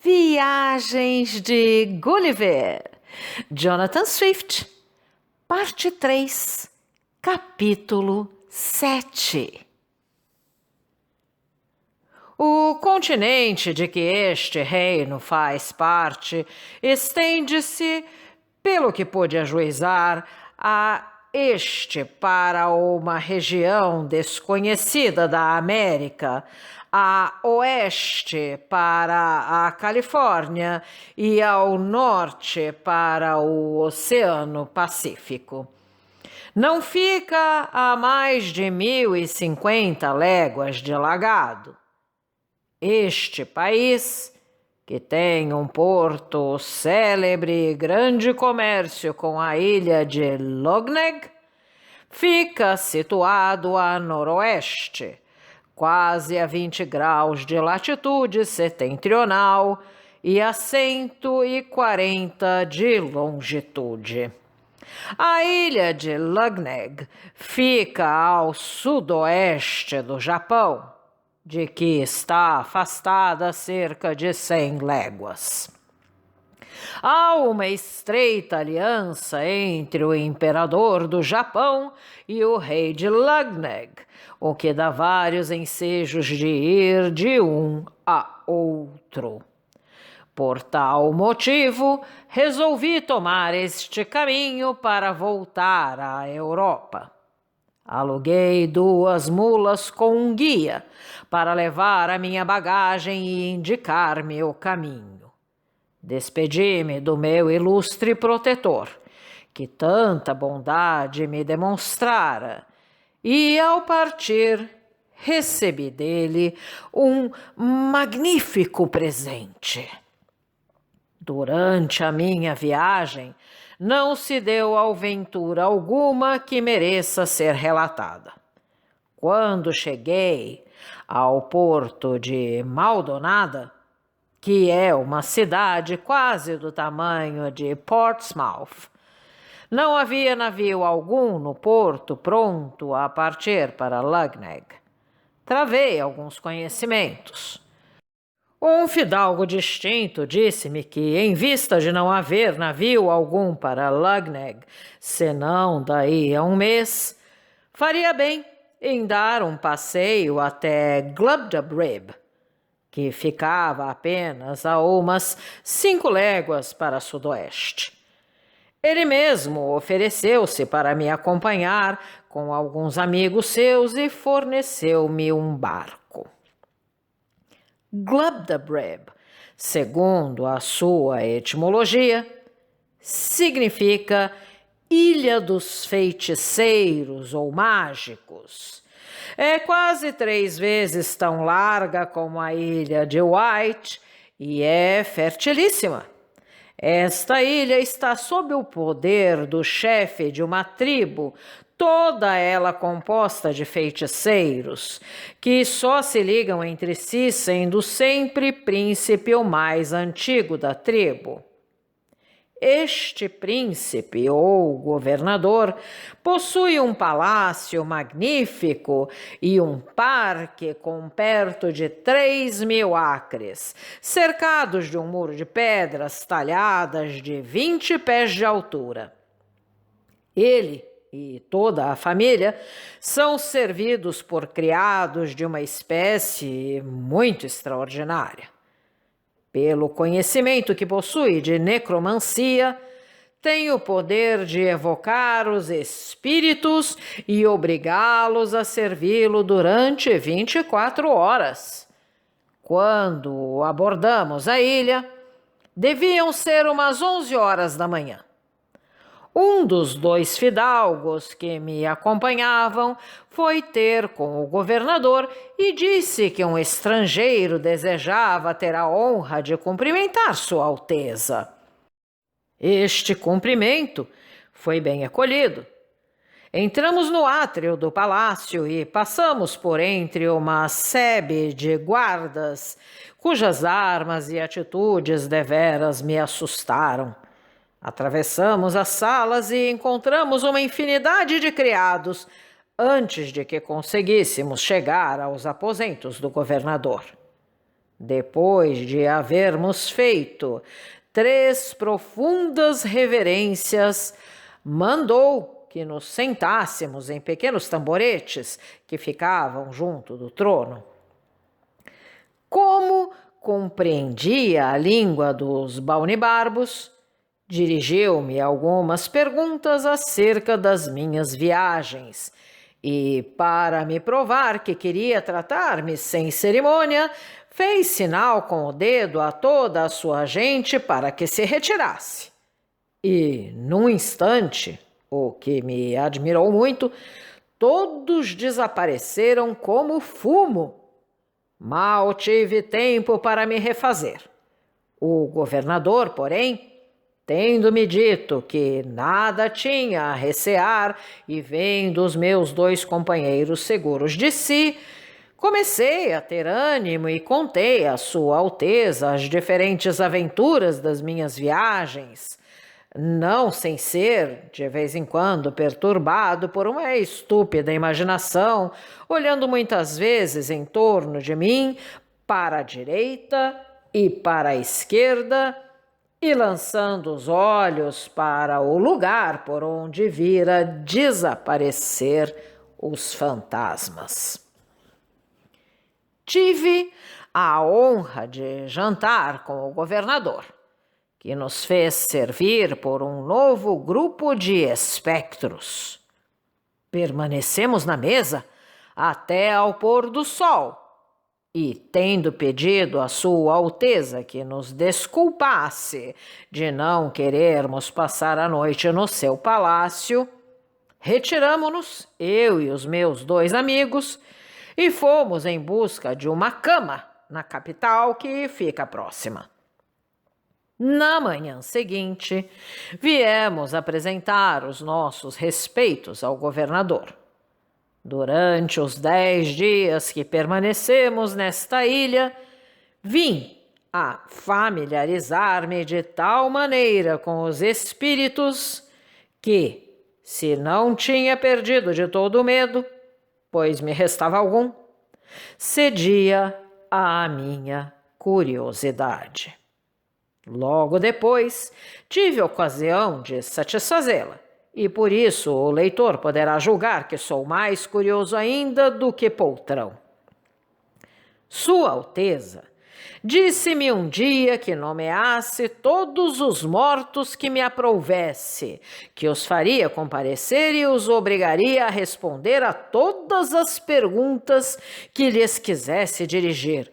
Viagens de Gulliver, Jonathan Swift, parte 3, capítulo 7. O continente de que este reino faz parte estende-se, pelo que pude ajuizar, a este para uma região desconhecida da América, a oeste para a Califórnia e ao norte para o Oceano Pacífico. Não fica a mais de 1.050 léguas de lagado. Este país, que tem um porto célebre e grande comércio com a ilha de Logneg, fica situado a noroeste, quase a 20 graus de latitude setentrional e a 140 de longitude. A ilha de Logneg fica ao sudoeste do Japão, de que está afastada cerca de 100 léguas. Há uma estreita aliança entre o imperador do Japão e o rei de Logneg, o que dá vários ensejos de ir de um a outro. Por tal motivo, resolvi tomar este caminho para voltar à Europa. Aluguei 2 mulas com um guia para levar a minha bagagem e indicar-me o caminho. Despedi-me do meu ilustre protetor, que tanta bondade me demonstrara, e ao partir recebi dele um magnífico presente. Durante a minha viagem, não se deu aventura alguma que mereça ser relatada. Quando cheguei ao porto de Maldonada, que é uma cidade quase do tamanho de Portsmouth, não havia navio algum no porto pronto a partir para Logneg. Travei alguns conhecimentos. Um fidalgo distinto disse-me que, em vista de não haver navio algum para Logneg, senão daí a um mês, faria bem em dar um passeio até Glubbdubdrib, que ficava apenas a umas 5 léguas para sudoeste. Ele mesmo ofereceu-se para me acompanhar com alguns amigos seus e forneceu-me um barco. Glubbdubdrib, segundo a sua etimologia, significa Ilha dos Feiticeiros ou Mágicos. É quase 3 vezes tão larga como a ilha de White e é fertilíssima. Esta ilha está sob o poder do chefe de uma tribo, toda ela composta de feiticeiros, que só se ligam entre si sendo sempre príncipe o mais antigo da tribo. Este príncipe ou governador possui um palácio magnífico e um parque com perto de 3.000 acres, cercados de um muro de pedras talhadas de 20 pés de altura. Ele e toda a família são servidos por criados de uma espécie muito extraordinária. Pelo conhecimento que possui de necromancia, tem o poder de evocar os espíritos e obrigá-los a servi-lo durante 24 horas. Quando abordamos a ilha, deviam ser umas 11 horas da manhã. Um dos 2 fidalgos que me acompanhavam foi ter com o governador e disse que um estrangeiro desejava ter a honra de cumprimentar Sua Alteza. Este cumprimento foi bem acolhido. Entramos no átrio do palácio e passamos por entre uma sebe de guardas, cujas armas e atitudes deveras me assustaram. Atravessamos as salas e encontramos uma infinidade de criados antes de que conseguíssemos chegar aos aposentos do governador. depois de havermos feito 3 profundas reverências, mandou que nos sentássemos em pequenos tamboretes que ficavam junto do trono. Como compreendia a língua dos baunibarbos, dirigiu-me algumas perguntas acerca das minhas viagens e, para me provar que queria tratar-me sem cerimônia, fez sinal com o dedo a toda a sua gente para que se retirasse. E, num instante, o que me admirou muito, todos desapareceram como fumo. Mal tive tempo para me refazer. O governador, porém, tendo-me dito que nada tinha a recear e vendo os meus 2 companheiros seguros de si, comecei a ter ânimo e contei a Sua Alteza as diferentes aventuras das minhas viagens, não sem ser, de vez em quando, perturbado por uma estúpida imaginação, olhando muitas vezes em torno de mim, para a direita e para a esquerda, e lançando os olhos para o lugar por onde vira desaparecer os fantasmas. Tive a honra de jantar com o governador, que nos fez servir por um novo grupo de espectros. Permanecemos na mesa até ao pôr do sol e, tendo pedido a Sua Alteza que nos desculpasse de não querermos passar a noite no seu palácio, retiramo-nos, eu e os meus 2 amigos, e fomos em busca de uma cama na capital que fica próxima. Na manhã seguinte, viemos apresentar os nossos respeitos ao governador. Durante os 10 dias que permanecemos nesta ilha, vim a familiarizar-me de tal maneira com os espíritos que, se não tinha perdido de todo o medo, pois me restava algum, cedia à minha curiosidade. Logo depois, tive ocasião de satisfazê-la, e por isso o leitor poderá julgar que sou mais curioso ainda do que poltrão. Sua Alteza disse-me um dia que nomeasse todos os mortos que me aprouvesse, que os faria comparecer e os obrigaria a responder a todas as perguntas que lhes quisesse dirigir,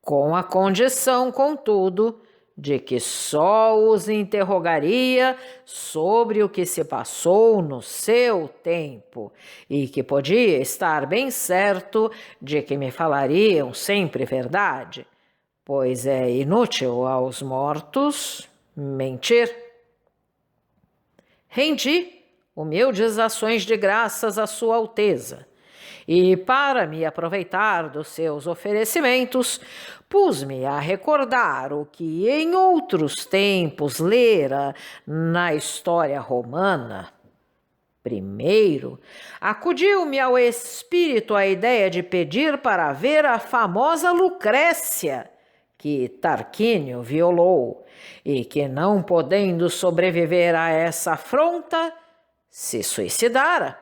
com a condição, contudo, de que só os interrogaria sobre o que se passou no seu tempo e que podia estar bem certo de que me falariam sempre verdade, pois é inútil aos mortos mentir. Rendi humildes ações de graças à Sua Alteza, e, para me aproveitar dos seus oferecimentos, pus-me a recordar o que em outros tempos lera na história romana. Primeiro, acudiu-me ao espírito a ideia de pedir para ver a famosa Lucrécia, que Tarquínio violou, e que, não podendo sobreviver a essa afronta, se suicidara.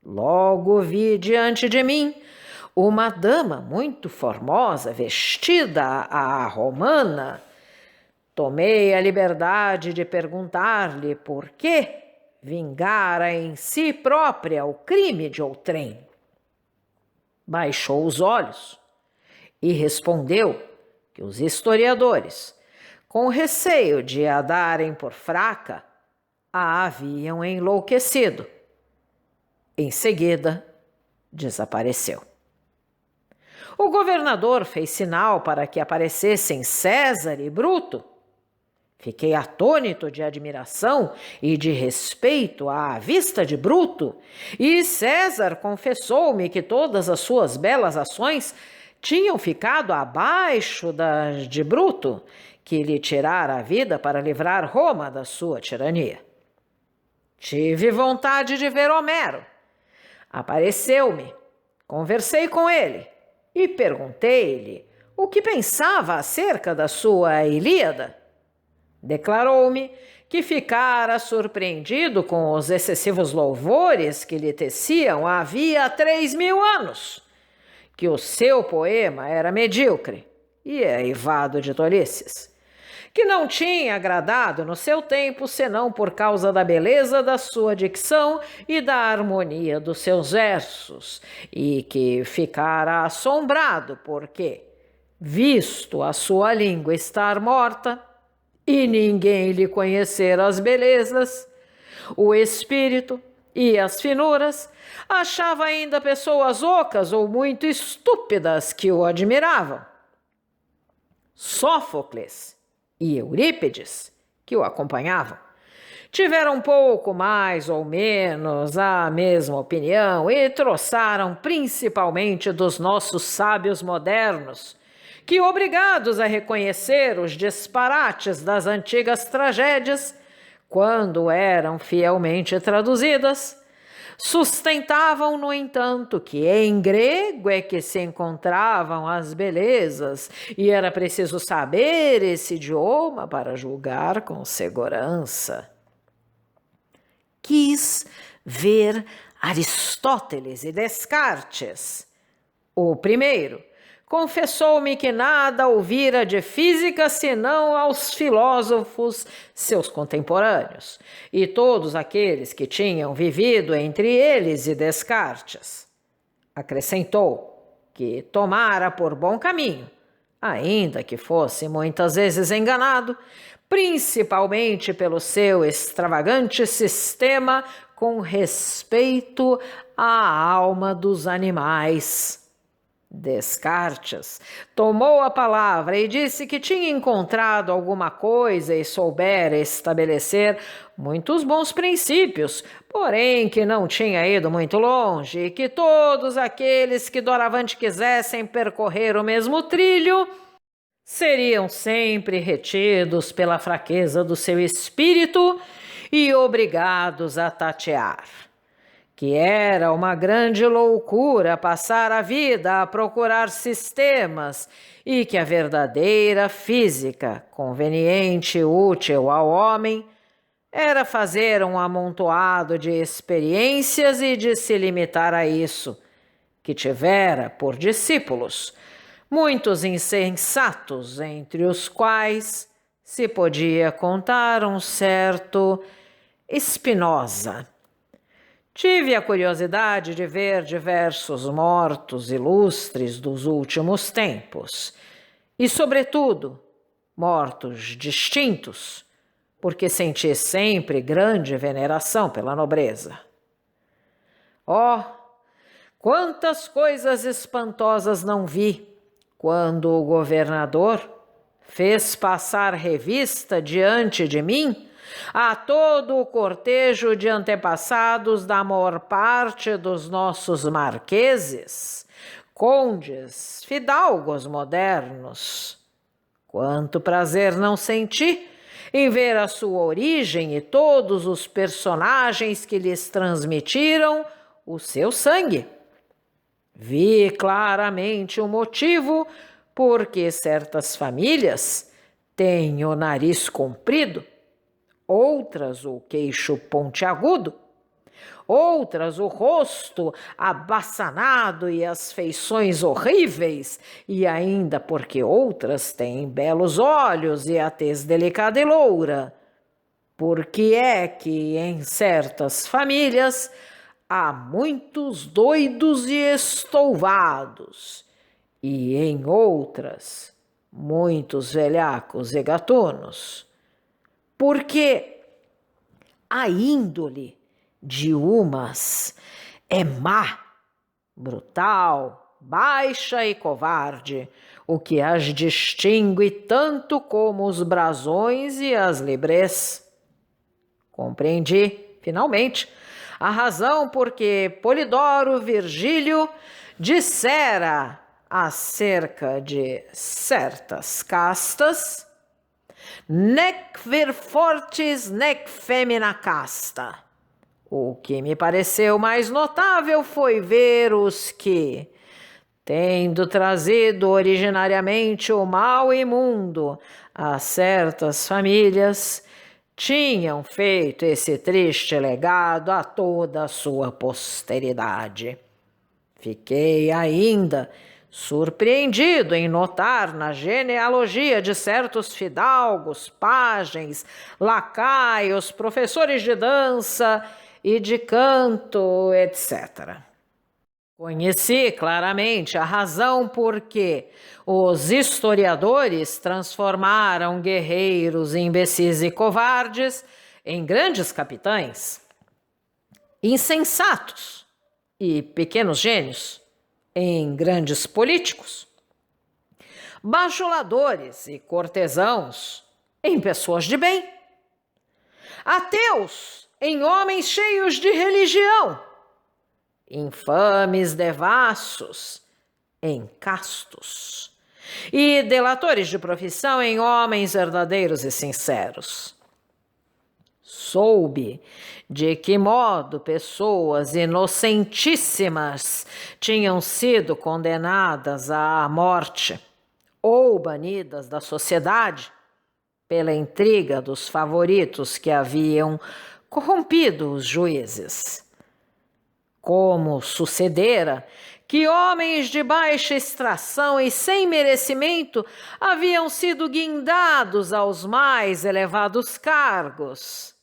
Logo vi diante de mim uma dama muito formosa, vestida à romana. Tomei a liberdade de perguntar-lhe por que vingara em si própria o crime de outrem. Baixou os olhos e respondeu que os historiadores, com receio de a darem por fraca, a haviam enlouquecido. Em seguida, desapareceu. O governador fez sinal para que aparecessem César e Bruto. Fiquei atônito de admiração e de respeito à vista de Bruto, e César confessou-me que todas as suas belas ações tinham ficado abaixo das de Bruto, que lhe tirara a vida para livrar Roma da sua tirania. Tive vontade de ver Homero. Apareceu-me, conversei com ele e perguntei-lhe o que pensava acerca da sua Ilíada. Declarou-me que ficara surpreendido com os excessivos louvores que lhe teciam havia 3.000 anos, que o seu poema era medíocre e eivado de tolices, que não tinha agradado no seu tempo senão por causa da beleza da sua dicção e da harmonia dos seus versos, e que ficara assombrado porque, visto a sua língua estar morta e ninguém lhe conhecer as belezas, o espírito e as finuras, achava ainda pessoas ocas ou muito estúpidas que o admiravam. Sófocles e Eurípides, que o acompanhavam, tiveram pouco mais ou menos a mesma opinião e troçaram principalmente dos nossos sábios modernos, que, obrigados a reconhecer os disparates das antigas tragédias, quando eram fielmente traduzidas, sustentavam, no entanto, que em grego é que se encontravam as belezas e era preciso saber esse idioma para julgar com segurança. Quis ver Aristóteles e Descartes. O primeiro confessou-me que nada ouvira de física senão aos filósofos seus contemporâneos, e todos aqueles que tinham vivido entre eles e Descartes. Acrescentou que tomara por bom caminho, ainda que fosse muitas vezes enganado, principalmente pelo seu extravagante sistema com respeito à alma dos animais. Descartes tomou a palavra e disse que tinha encontrado alguma coisa e soubera estabelecer muitos bons princípios, porém que não tinha ido muito longe e que todos aqueles que doravante quisessem percorrer o mesmo trilho seriam sempre retidos pela fraqueza do seu espírito e obrigados a tatear. Que era uma grande loucura passar a vida a procurar sistemas e que a verdadeira física, conveniente e útil ao homem, era fazer um amontoado de experiências e de se limitar a isso, que tivera por discípulos muitos insensatos, entre os quais se podia contar um certo Spinoza. Tive a curiosidade de ver diversos mortos ilustres dos últimos tempos, e, sobretudo, mortos distintos, porque senti sempre grande veneração pela nobreza. Oh, quantas coisas espantosas não vi quando o governador fez passar revista diante de mim a todo o cortejo de antepassados da maior parte dos nossos marqueses, condes, fidalgos modernos. Quanto prazer não senti em ver a sua origem e todos os personagens que lhes transmitiram o seu sangue. Vi claramente o motivo por que certas famílias têm o nariz comprido, outras o queixo pontiagudo, outras o rosto abaçanado e as feições horríveis, e ainda porque outras têm belos olhos e a tez delicada e loura. Porque é que em certas famílias há muitos doidos e estouvados, e em outras muitos velhacos e gatunos. Porque a índole de umas é má, brutal, baixa e covarde, o que as distingue tanto como os brasões e as librés. Compreendi, finalmente, a razão por que Polidoro Virgílio dissera acerca de certas castas: nec vir fortis, nec femina casta. O que me pareceu mais notável foi ver os que, tendo trazido originariamente o mal imundo a certas famílias, tinham feito esse triste legado a toda a sua posteridade. Fiquei ainda surpreendido em notar na genealogia de certos fidalgos, pajens, lacaios, professores de dança e de canto, etc. Conheci claramente a razão por que os historiadores transformaram guerreiros imbecis e covardes em grandes capitães, insensatos e pequenos gênios em grandes políticos, bajuladores e cortesãos em pessoas de bem, ateus em homens cheios de religião, infames devassos em castos, e delatores de profissão em homens verdadeiros e sinceros. Soube de que modo pessoas inocentíssimas tinham sido condenadas à morte ou banidas da sociedade pela intriga dos favoritos que haviam corrompido os juízes. Como sucedera que homens de baixa extração e sem merecimento haviam sido guindados aos mais elevados cargos.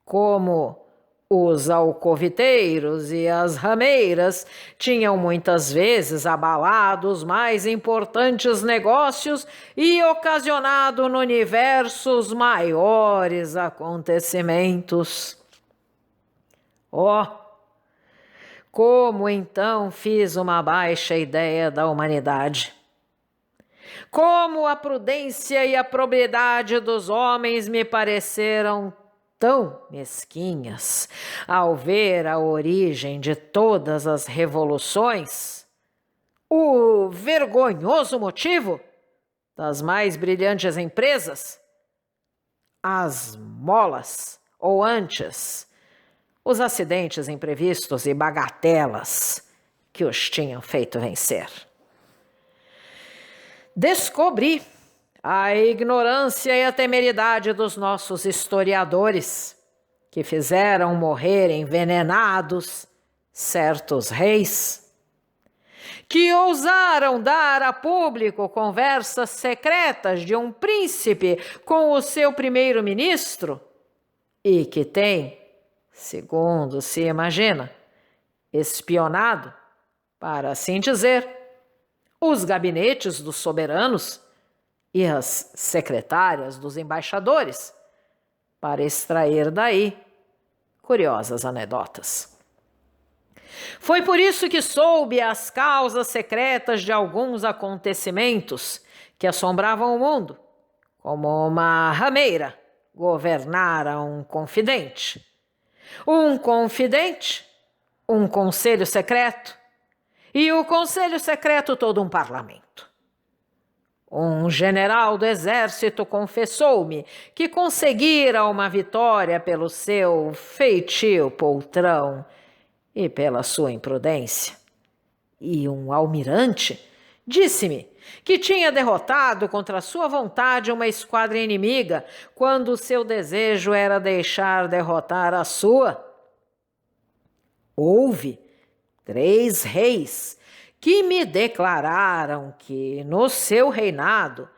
Como os alcoviteiros e as rameiras tinham muitas vezes abalado os mais importantes negócios e ocasionado no universo os maiores acontecimentos. Como então fiz uma baixa ideia da humanidade? Como a prudência e a probidade dos homens me pareceram tão mesquinhas ao ver a origem de todas as revoluções, o vergonhoso motivo das mais brilhantes empresas, as molas, ou antes, os acidentes imprevistos e bagatelas que os tinham feito vencer. Descobri a ignorância e a temeridade dos nossos historiadores, que fizeram morrer envenenados certos reis, que ousaram dar a público conversas secretas de um príncipe com o seu primeiro-ministro e que tem, segundo se imagina, espionado, para assim dizer, os gabinetes dos soberanos e as secretárias dos embaixadores, para extrair daí curiosas anedotas. Foi por isso que soube as causas secretas de alguns acontecimentos que assombravam o mundo, como uma rameira governara um confidente, um conselho secreto, e o conselho secreto todo um parlamento. Um general do exército confessou-me que conseguira uma vitória pelo seu feitio poltrão e pela sua imprudência. E um almirante disse-me que tinha derrotado contra sua vontade uma esquadra inimiga quando seu desejo era deixar derrotar a sua. Houve 3 reis que me declararam que, no seu reinado,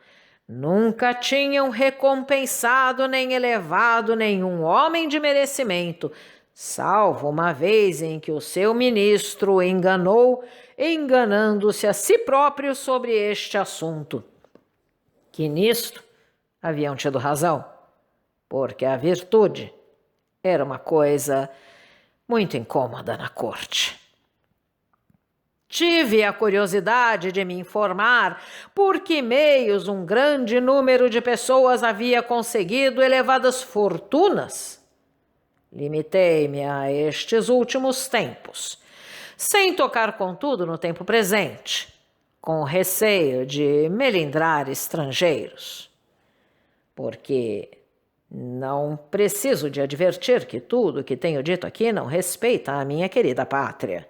nunca tinham recompensado nem elevado nenhum homem de merecimento, salvo uma vez em que o seu ministro o enganou, enganando-se a si próprio sobre este assunto. Que nisto haviam tido razão, porque a virtude era uma coisa muito incômoda na corte. Tive a curiosidade de me informar por que meios um grande número de pessoas havia conseguido elevadas fortunas. Limitei-me a estes últimos tempos, sem tocar, contudo, no tempo presente, com receio de melindrar estrangeiros. Porque não preciso de advertir que tudo o que tenho dito aqui não respeita a minha querida pátria.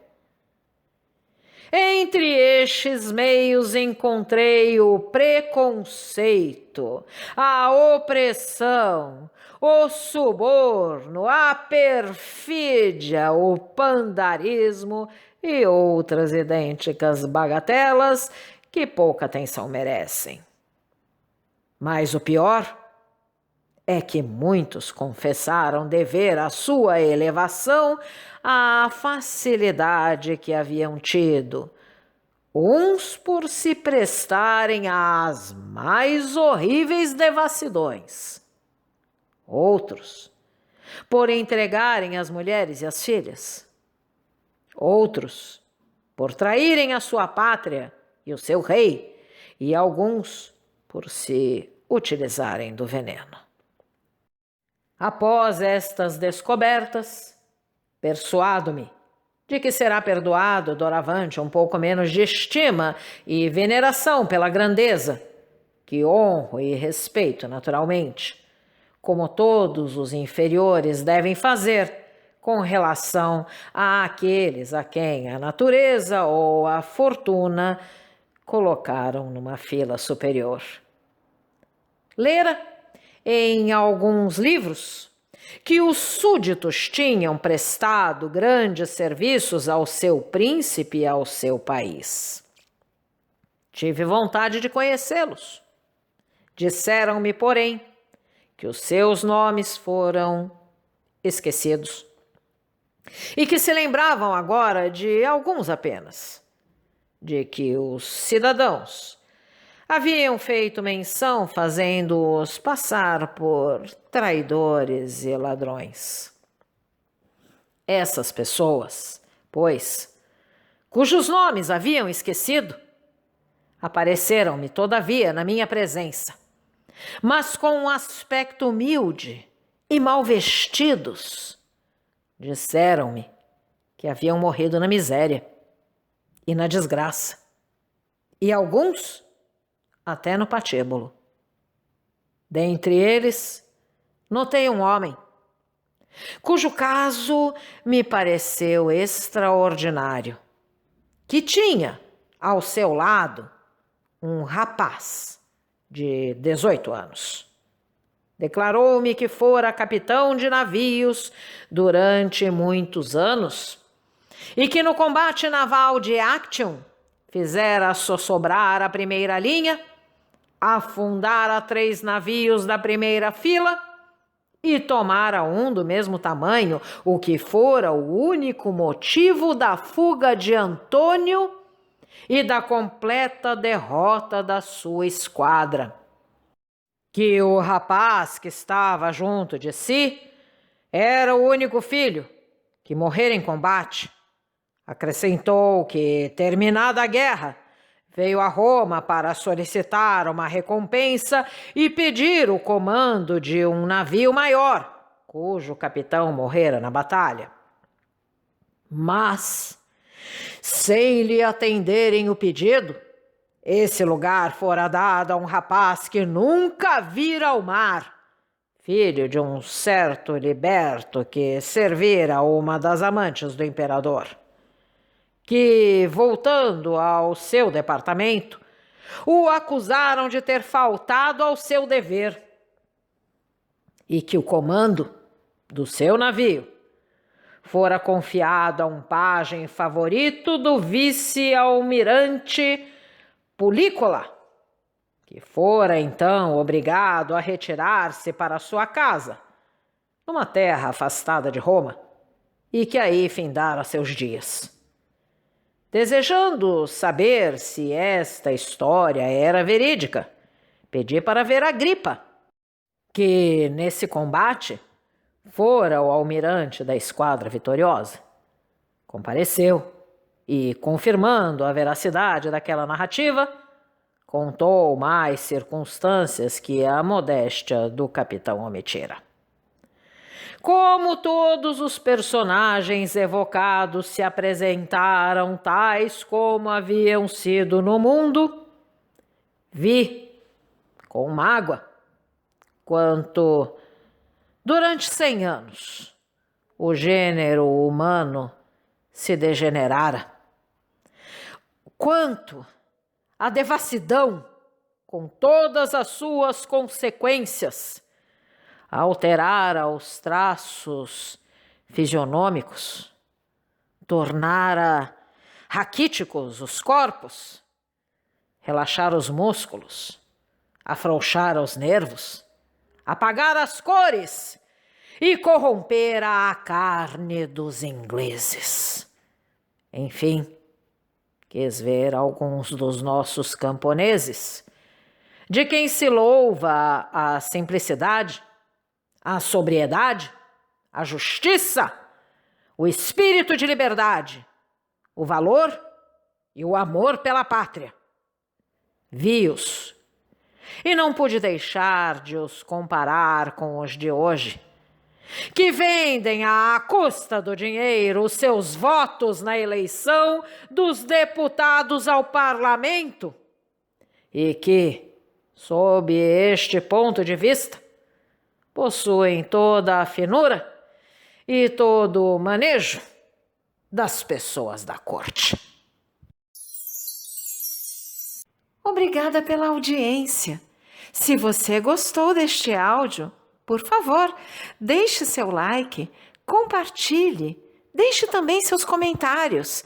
Entre estes meios encontrei o preconceito, a opressão, o suborno, a perfídia, o pandarismo e outras idênticas bagatelas que pouca atenção merecem. Mas o pior é que muitos confessaram dever a sua elevação à facilidade que haviam tido, uns por se prestarem às mais horríveis devassidões, outros por entregarem as mulheres e as filhas, outros por traírem a sua pátria e o seu rei, e alguns por se utilizarem do veneno. Após estas descobertas, persuado-me de que será perdoado doravante um pouco menos de estima e veneração pela grandeza, que honro e respeito naturalmente, como todos os inferiores devem fazer com relação àqueles a quem a natureza ou a fortuna colocaram numa fila superior. Lera em alguns livros que os súditos tinham prestado grandes serviços ao seu príncipe e ao seu país. Tive vontade de conhecê-los. Disseram-me, porém, que os seus nomes foram esquecidos e que se lembravam agora de alguns apenas, de que os cidadãos haviam feito menção fazendo-os passar por traidores e ladrões. Essas pessoas, pois, cujos nomes haviam esquecido, apareceram-me, todavia, na minha presença, mas com um aspecto humilde e mal vestidos. Disseram-me que haviam morrido na miséria e na desgraça, e alguns até no patíbulo. Dentre eles, notei um homem, cujo caso me pareceu extraordinário, que tinha ao seu lado um rapaz de 18 anos. Declarou-me que fora capitão de navios durante muitos anos e que no combate naval de Actium fizera sossobrar a primeira linha, afundara 3 navios da primeira fila e tomara um do mesmo tamanho, o que fora o único motivo da fuga de Antônio e da completa derrota da sua esquadra. Que o rapaz que estava junto de si era o único filho que morrera em combate. Acrescentou que, terminada a guerra, veio a Roma para solicitar uma recompensa e pedir o comando de um navio maior, cujo capitão morrera na batalha. Mas, sem lhe atenderem o pedido, esse lugar fora dado a um rapaz que nunca vira o mar, filho de um certo liberto que servira uma das amantes do imperador, que, voltando ao seu departamento, o acusaram de ter faltado ao seu dever e que o comando do seu navio fora confiado a um pajem favorito do vice-almirante Pulícola, que fora então obrigado a retirar-se para sua casa, numa terra afastada de Roma, e que aí findara seus dias. Desejando saber se esta história era verídica, pedi para ver Agripa, que nesse combate fora o almirante da esquadra vitoriosa. Compareceu e, confirmando a veracidade daquela narrativa, contou mais circunstâncias que a modéstia do capitão omitira. Como todos os personagens evocados se apresentaram tais como haviam sido no mundo, vi, com mágoa, quanto, durante 100 anos, o gênero humano se degenerara. quanto a devassidão, com todas as suas consequências, alterara os traços fisionômicos, tornara raquíticos os corpos, relaxar os músculos, afrouxar os nervos, apagar as cores e corromper a carne dos ingleses. Enfim, quis ver alguns dos nossos camponeses, de quem se louva a simplicidade, a sobriedade, a justiça, o espírito de liberdade, o valor e o amor pela pátria. Vi-os e não pude deixar de os comparar com os de hoje, que vendem à custa do dinheiro os seus votos na eleição dos deputados ao parlamento e que, sob este ponto de vista, possuem toda a finura e todo o manejo das pessoas da corte. Obrigada pela audiência. Se você gostou deste áudio, por favor, deixe seu like, compartilhe, deixe também seus comentários.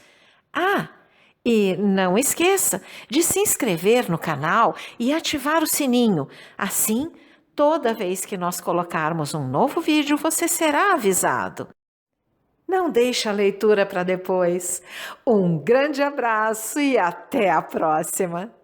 E não esqueça de se inscrever no canal e ativar o sininho. Assim, toda vez que nós colocarmos um novo vídeo, você será avisado. Não deixe a leitura para depois. Um grande abraço e até a próxima!